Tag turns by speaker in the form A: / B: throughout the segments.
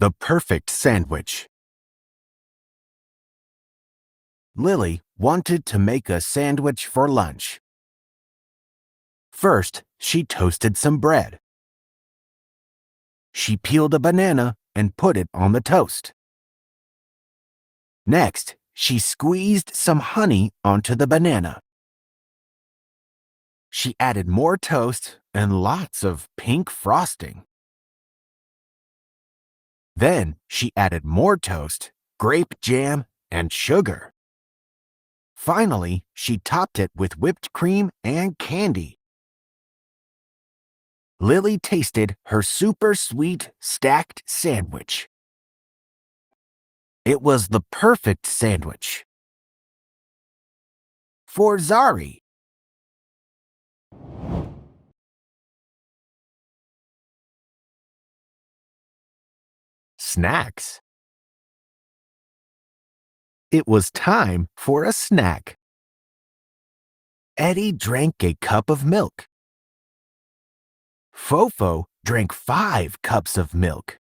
A: The perfect sandwich. Lily wanted to make a sandwich for lunch. First, she toasted some bread. She peeled a banana and put it on the toast. Next, she squeezed some honey onto the banana. She added more toast and lots of pink frosting. Then she added more toast, grape jam, and sugar. Finally, she topped it with whipped cream and candy. Lily tasted her super sweet stacked sandwich. It was the perfect sandwich. For Zari. Snacks. It was time for a snack. Eddie drank a cup of milk. Fofo drank 5 cups of milk.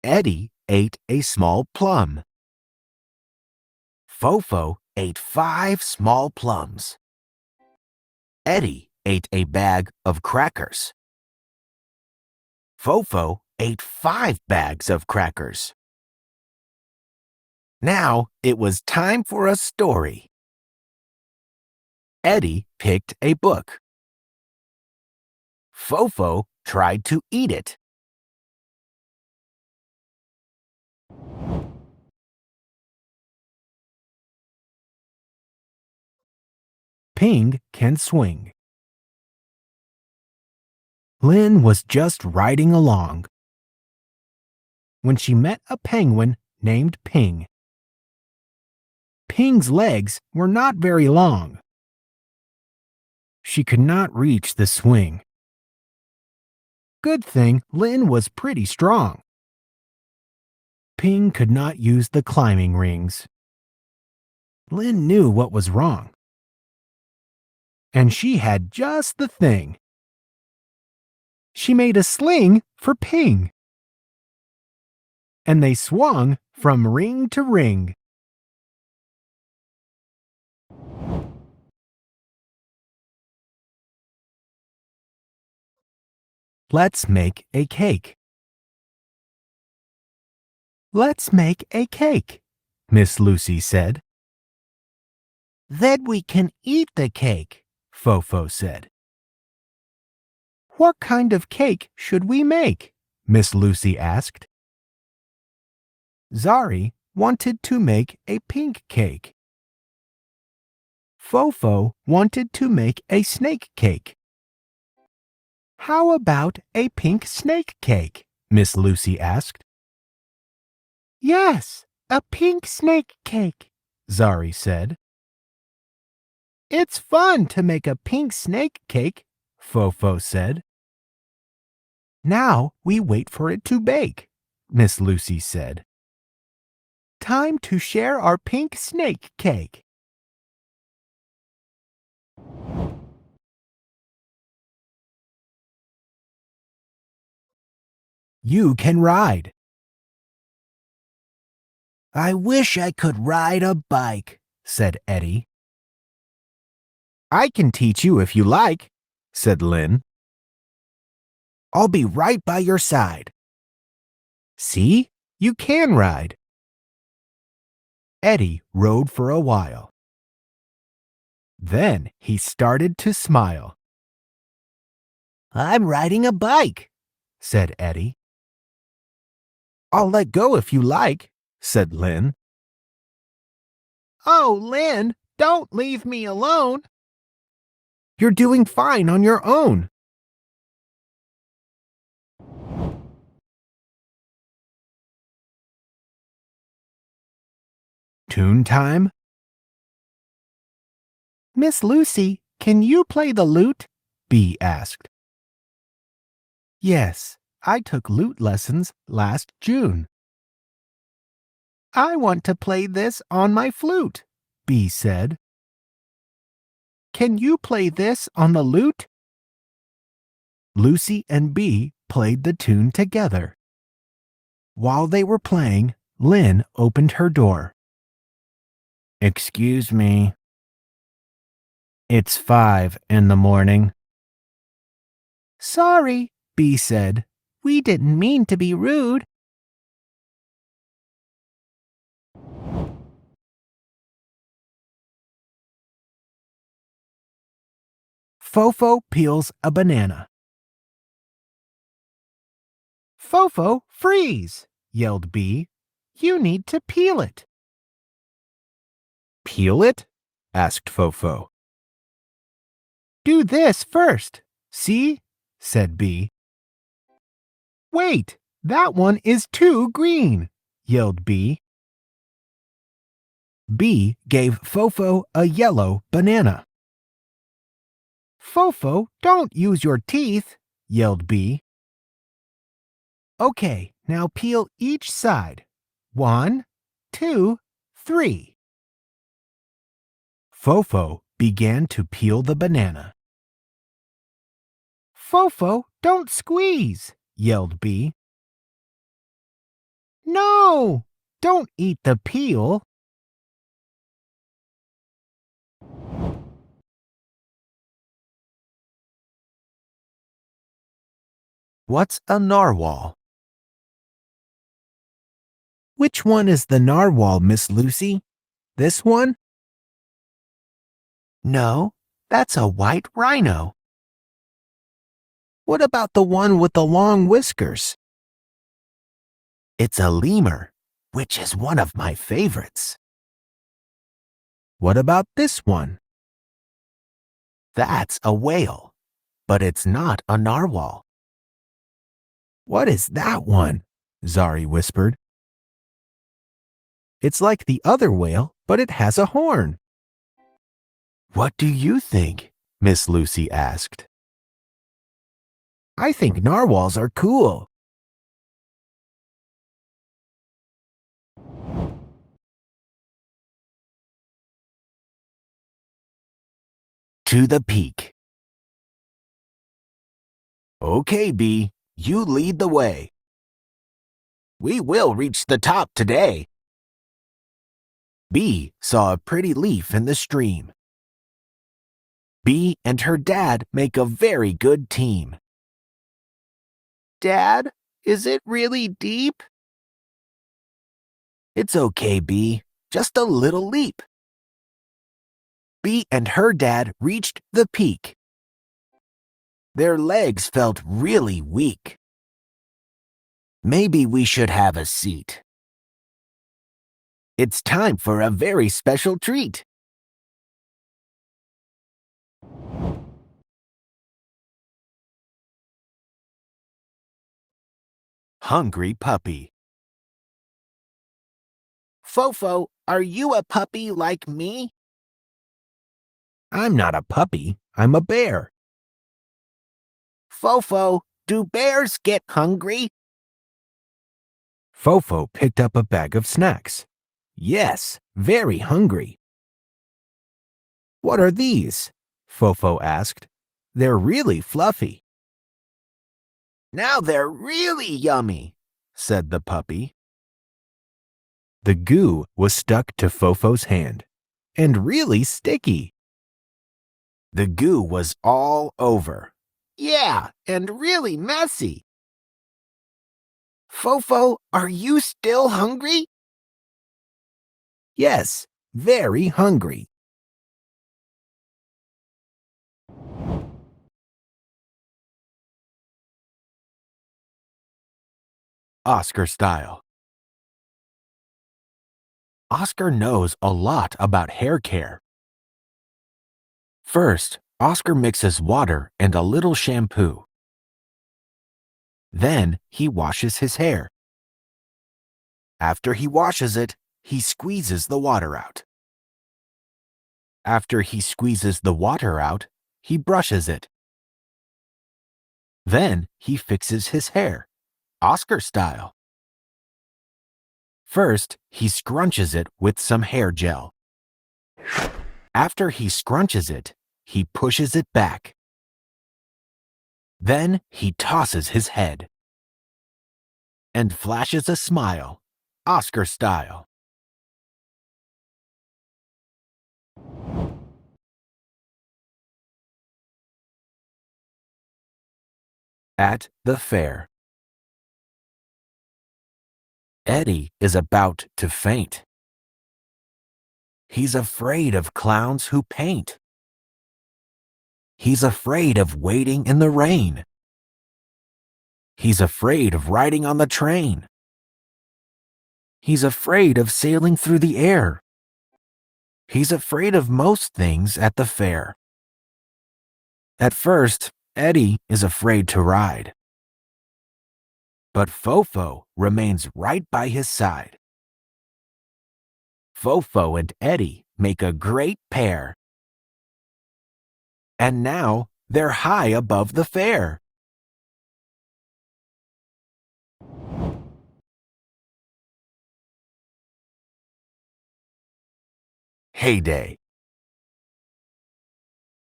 A: Eddie ate a small plum. Fofo ate 5 small plums. Eddie ate a bag of crackers. Fofo ate 5 bags of crackers. Now it was time for a story. Eddie picked a book. Fofo tried to eat it. Ping can swing. Lynn was just riding along when she met a penguin named Ping. Ping's legs were not very long. She could not reach the swing. Good thing Lynn was pretty strong. Ping could not use the climbing rings. Lynn knew what was wrong. And she had just the thing. She made a sling for Ping. And they swung from ring to ring. Let's make a cake. Let's make a cake, Miss Lucy said. Then we can eat the cake, Fofo said. What kind of cake should we make? Miss Lucy asked. Zari wanted to make a pink cake. Fofo wanted to make a snake cake. How about a pink snake cake? Miss Lucy asked. Yes, a pink snake cake, Zari said. It's fun to make a pink snake cake, Fofo said. Now we wait for it to bake, Miss Lucy said. Time to share our pink snake cake. You can ride. I wish I could ride a bike, said Eddie. I can teach you if you like, said Lynn. I'll be right by your side. See, you can ride. Eddie rode for a while. Then he started to smile. I'm riding a bike, said Eddie. I'll let go if you like, said Lynn. Oh, Lynn, don't leave me alone. You're doing fine on your own. Tune time? Miss Lucy, can you play the lute? Bee asked. Yes, I took lute lessons last June. I want to play this on my flute, Bee said. Can you play this on the lute? Lucy and Bee played the tune together. While they were playing, Lynn opened her door. Excuse me. It's 5 in the morning. Sorry, Bee said. We didn't mean to be rude. Fofo peels a banana. Fofo, freeze, yelled Bee. You need to peel it. Peel it? Asked Fofo. Do this first. See? Said Bee. Wait, that one is too green, yelled Bee. Bee gave Fofo a yellow banana. Fofo, don't use your teeth, yelled Bee. Okay, now peel each side. 1, 2, 3. Fofo began to peel the banana. Fofo, don't squeeze, yelled Bee. No, don't eat the peel. What's a narwhal? Which one is the narwhal, Miss Lucy? This one? No, that's a white rhino. What about the one with the long whiskers? It's a lemur, which is one of my favorites. What about this one? That's a whale, but it's not a narwhal. What is that one? Zari whispered. It's like the other whale, but it has a horn. What do you think? Miss Lucy asked. I think narwhals are cool. To the peak. Okay, Bee, you lead the way. We will reach the top today. Bee saw a pretty leaf in the stream. Bee and her dad make a very good team. Dad, is it really deep? It's okay, Bee. Just a little leap. Bee and her dad reached the peak. Their legs felt really weak. Maybe we should have a seat. It's time for a very special treat. Hungry puppy. Fofo, are you a puppy like me? I'm not a puppy, I'm a bear. Fofo, do bears get hungry? Fofo picked up a bag of snacks. Yes, very hungry. What are these? Fofo asked. They're really fluffy. Now they're really yummy, said the puppy. The goo was stuck to Fofo's hand, and really sticky. The goo was all over. Yeah, and really messy. Fofo, are you still hungry? Yes, very hungry. Oscar style. Oscar knows a lot about hair care. First, Oscar mixes water and a little shampoo. Then he washes his hair. After he washes it, he squeezes the water out. After he squeezes the water out, he brushes it. Then he fixes his hair, Oscar style. First, he scrunches it with some hair gel. After he scrunches it, he pushes it back. Then he tosses his head. and flashes a smile, Oscar style. At the fair. Eddie is about to faint. He's afraid of clowns who paint. He's afraid of waiting in the rain. He's afraid of riding on the train. He's afraid of sailing through the air. He's afraid of most things at the fair. At first, Eddie is afraid to ride. But Fofo remains right by his side. Fofo and Eddie make a great pair. And now they're high above the fair. Hay Day.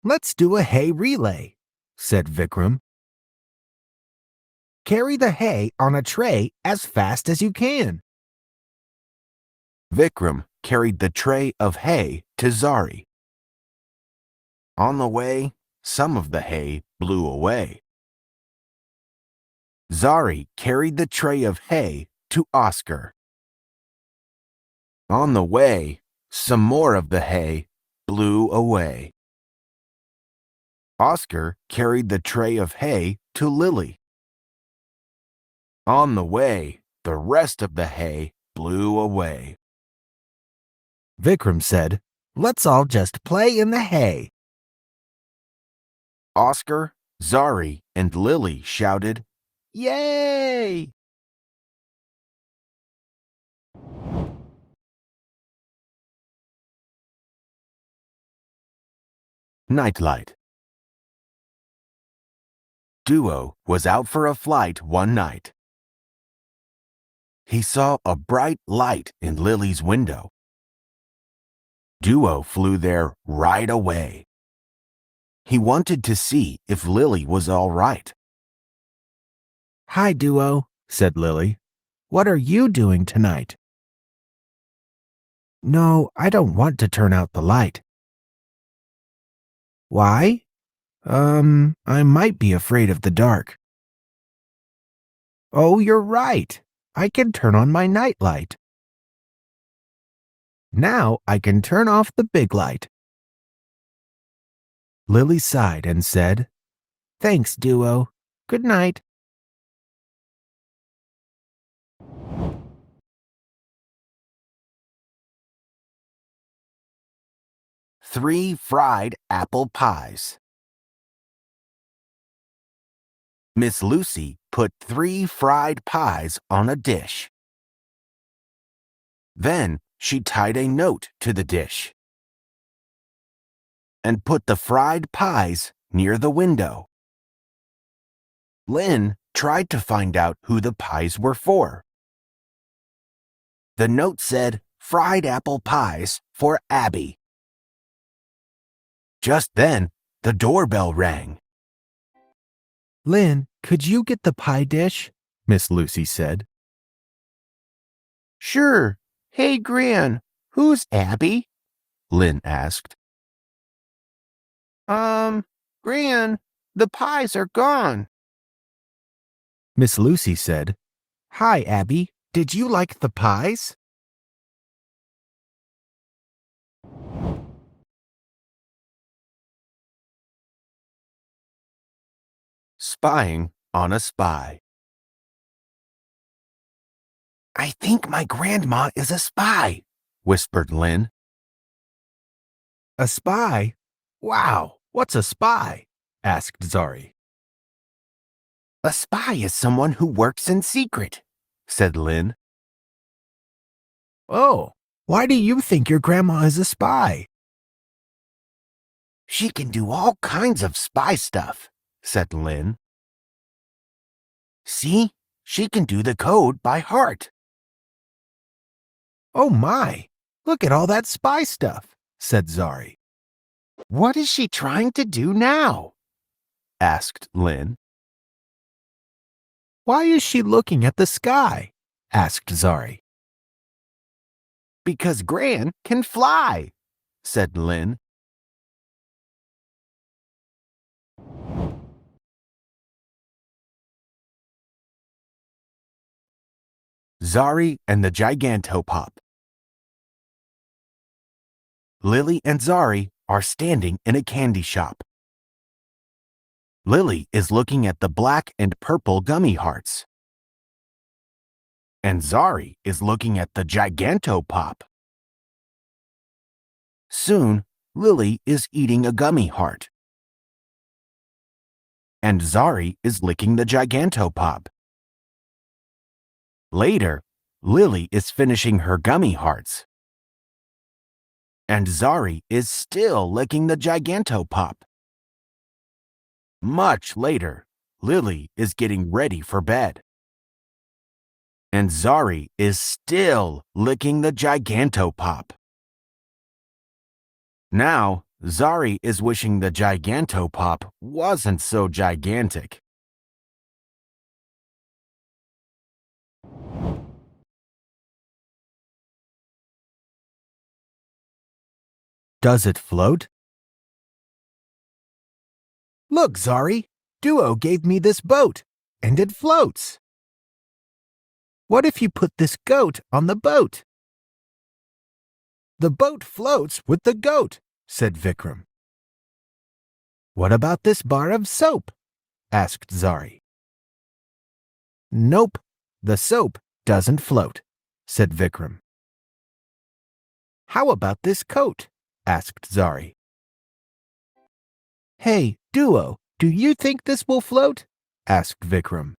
A: Let's do a hay relay, said Vikram. Carry the hay on a tray as fast as you can. Vikram carried the tray of hay to Zari. On the way, some of the hay blew away. Zari carried the tray of hay to Oscar. On the way, some more of the hay blew away. Oscar carried the tray of hay to Lily. On the way, the rest of the hay blew away. Vikram said, "Let's all just play in the hay." Oscar, Zari, and Lily shouted, "Yay!" Nightlight. Duo was out for a flight one night. He saw a bright light in Lily's window. Duo flew there right away. He wanted to see if Lily was all right. "Hi, Duo," said Lily. "What are you doing tonight?" "No, I don't want to turn out the light." "Why?" I might be afraid of the dark." "Oh, you're right. I can turn on my nightlight. Now I can turn off the big light." Lily sighed and said, "Thanks, Duo. Good night." Three fried apple pies. Miss Lucy put 3 fried pies on a dish. Then she tied a note to the dish and put the fried pies near the window. Lynn tried to find out who the pies were for. The note said, "Fried apple pies for Abby." Just then, the doorbell rang. "Lynn, could you get the pie dish?" Miss Lucy said. "Sure. Hey, Gran, who's Abby?" Lynn asked. Gran, the pies are gone." Miss Lucy said, "Hi, Abby. Did you like the pies?" Spying on a spy. "I think my grandma is a spy," whispered Lynn. "A spy? Wow, what's a spy?" asked Zari. "A spy is someone who works in secret," said Lynn. "Oh, why do you think your grandma is a spy?" "She can do all kinds of spy stuff," said Lynn. "See, she can do the code by heart." "Oh my, look at all that spy stuff," said Zari. "What is she trying to do now?" asked Lynn. Why is she looking at the sky? Asked Zari. Because Gran can fly, said Lynn. Zari and the Gigantopop. Lily and Zari are standing in a candy shop. Lily is looking at the black and purple gummy hearts. And Zari is looking at the Gigantopop. Soon, Lily is eating a gummy heart. And Zari is licking the Gigantopop. Later, Lily is finishing her gummy hearts. And Zari is still licking the Gigantopop. Much later, Lily is getting ready for bed. And Zari is still licking the Gigantopop. Now, Zari is wishing the Gigantopop wasn't so gigantic. Does it float? Look, Zari, Duo gave me this boat, and it floats. What if you put this goat on the boat? The boat floats with the goat, said Vikram. What about this bar of soap? Asked Zari. Nope, the soap doesn't float, said Vikram. How about this coat? Asked Zari. Hey, Duo, do you think this will float? Asked Vikram.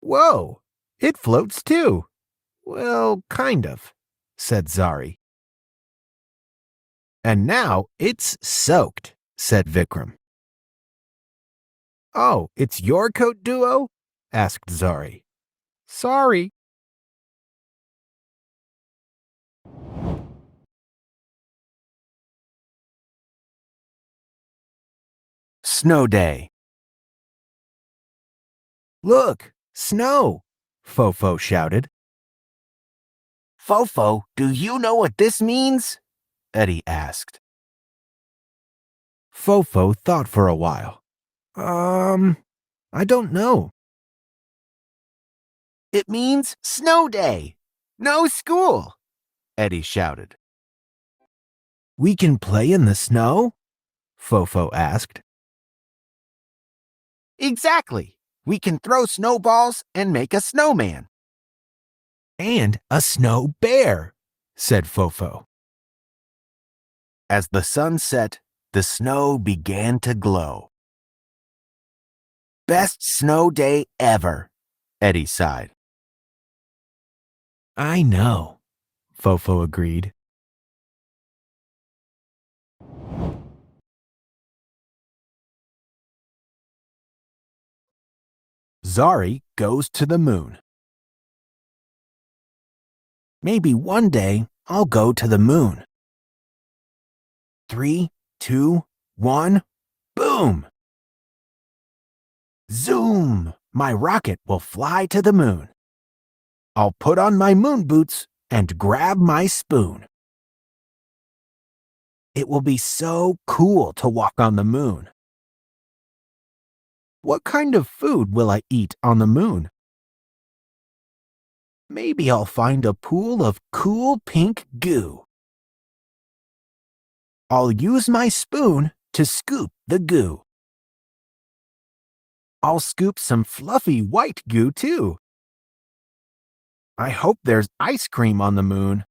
A: Whoa, it floats too. Well, kind of, said Zari. And now it's soaked, said Vikram. Oh, it's your coat, Duo? Asked Zari. Sorry. Snow Day. Look, snow, Fofo shouted. Fofo, do you know what this means? Eddie asked. Fofo thought for a while. I don't know. It means snow day. No school, Eddie shouted. We can play in the snow? Fofo asked. Exactly. We can throw snowballs and make a snowman. And a snow bear, said Fofo. As the sun set, the snow began to glow. Best snow day ever, Eddie sighed. I know, Fofo agreed. Zari goes to the moon. Maybe one day I'll go to the moon. 3, 2, 1, boom! Zoom! My rocket will fly to the moon. I'll put on my moon boots and grab my spoon. It will be so cool to walk on the moon. What kind of food will I eat on the moon? Maybe I'll find a pool of cool pink goo. I'll use my spoon to scoop the goo. I'll scoop some fluffy white goo too. I hope there's ice cream on the moon.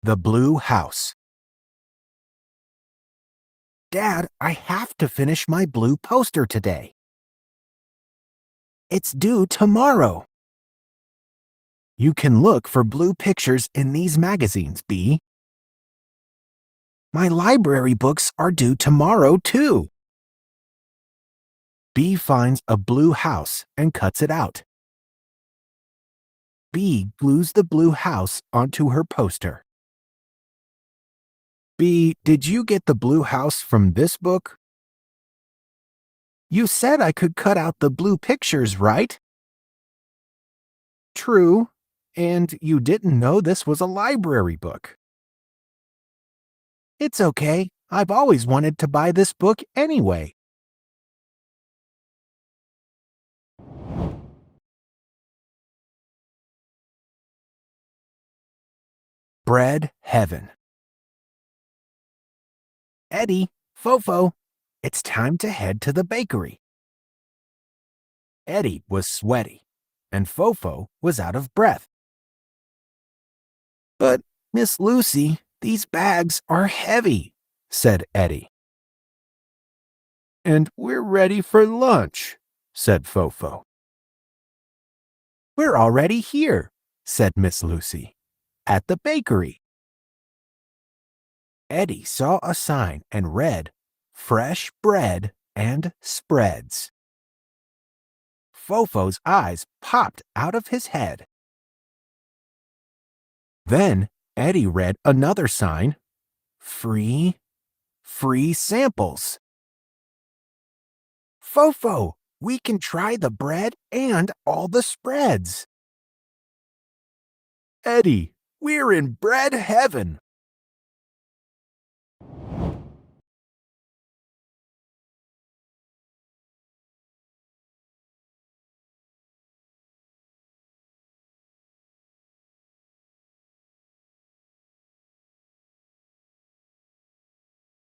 A: The Blue House. Dad, I have to finish my blue poster today. It's due tomorrow. You can look for blue pictures in these magazines, Bee. My library books are due tomorrow, too. Bee finds a blue house and cuts it out. Bee glues the blue house onto her poster. B. Did you get the blue house from this book? You said I could cut out the blue pictures, right? True. And you didn't know this was a library book. It's okay. I've always wanted to buy this book anyway. Bread Heaven. Eddie, Fofo, it's time to head to the bakery. Eddie was sweaty, and Fofo was out of breath. But, Miss Lucy, these bags are heavy, said Eddie. And we're ready for lunch, said Fofo. We're already here, said Miss Lucy, at the bakery. Eddie saw a sign and read, Fresh bread and spreads. Fofo's eyes popped out of his head. Then Eddie read another sign, Free samples. Fofo, we can try the bread and all the spreads. Eddie, we're in bread heaven,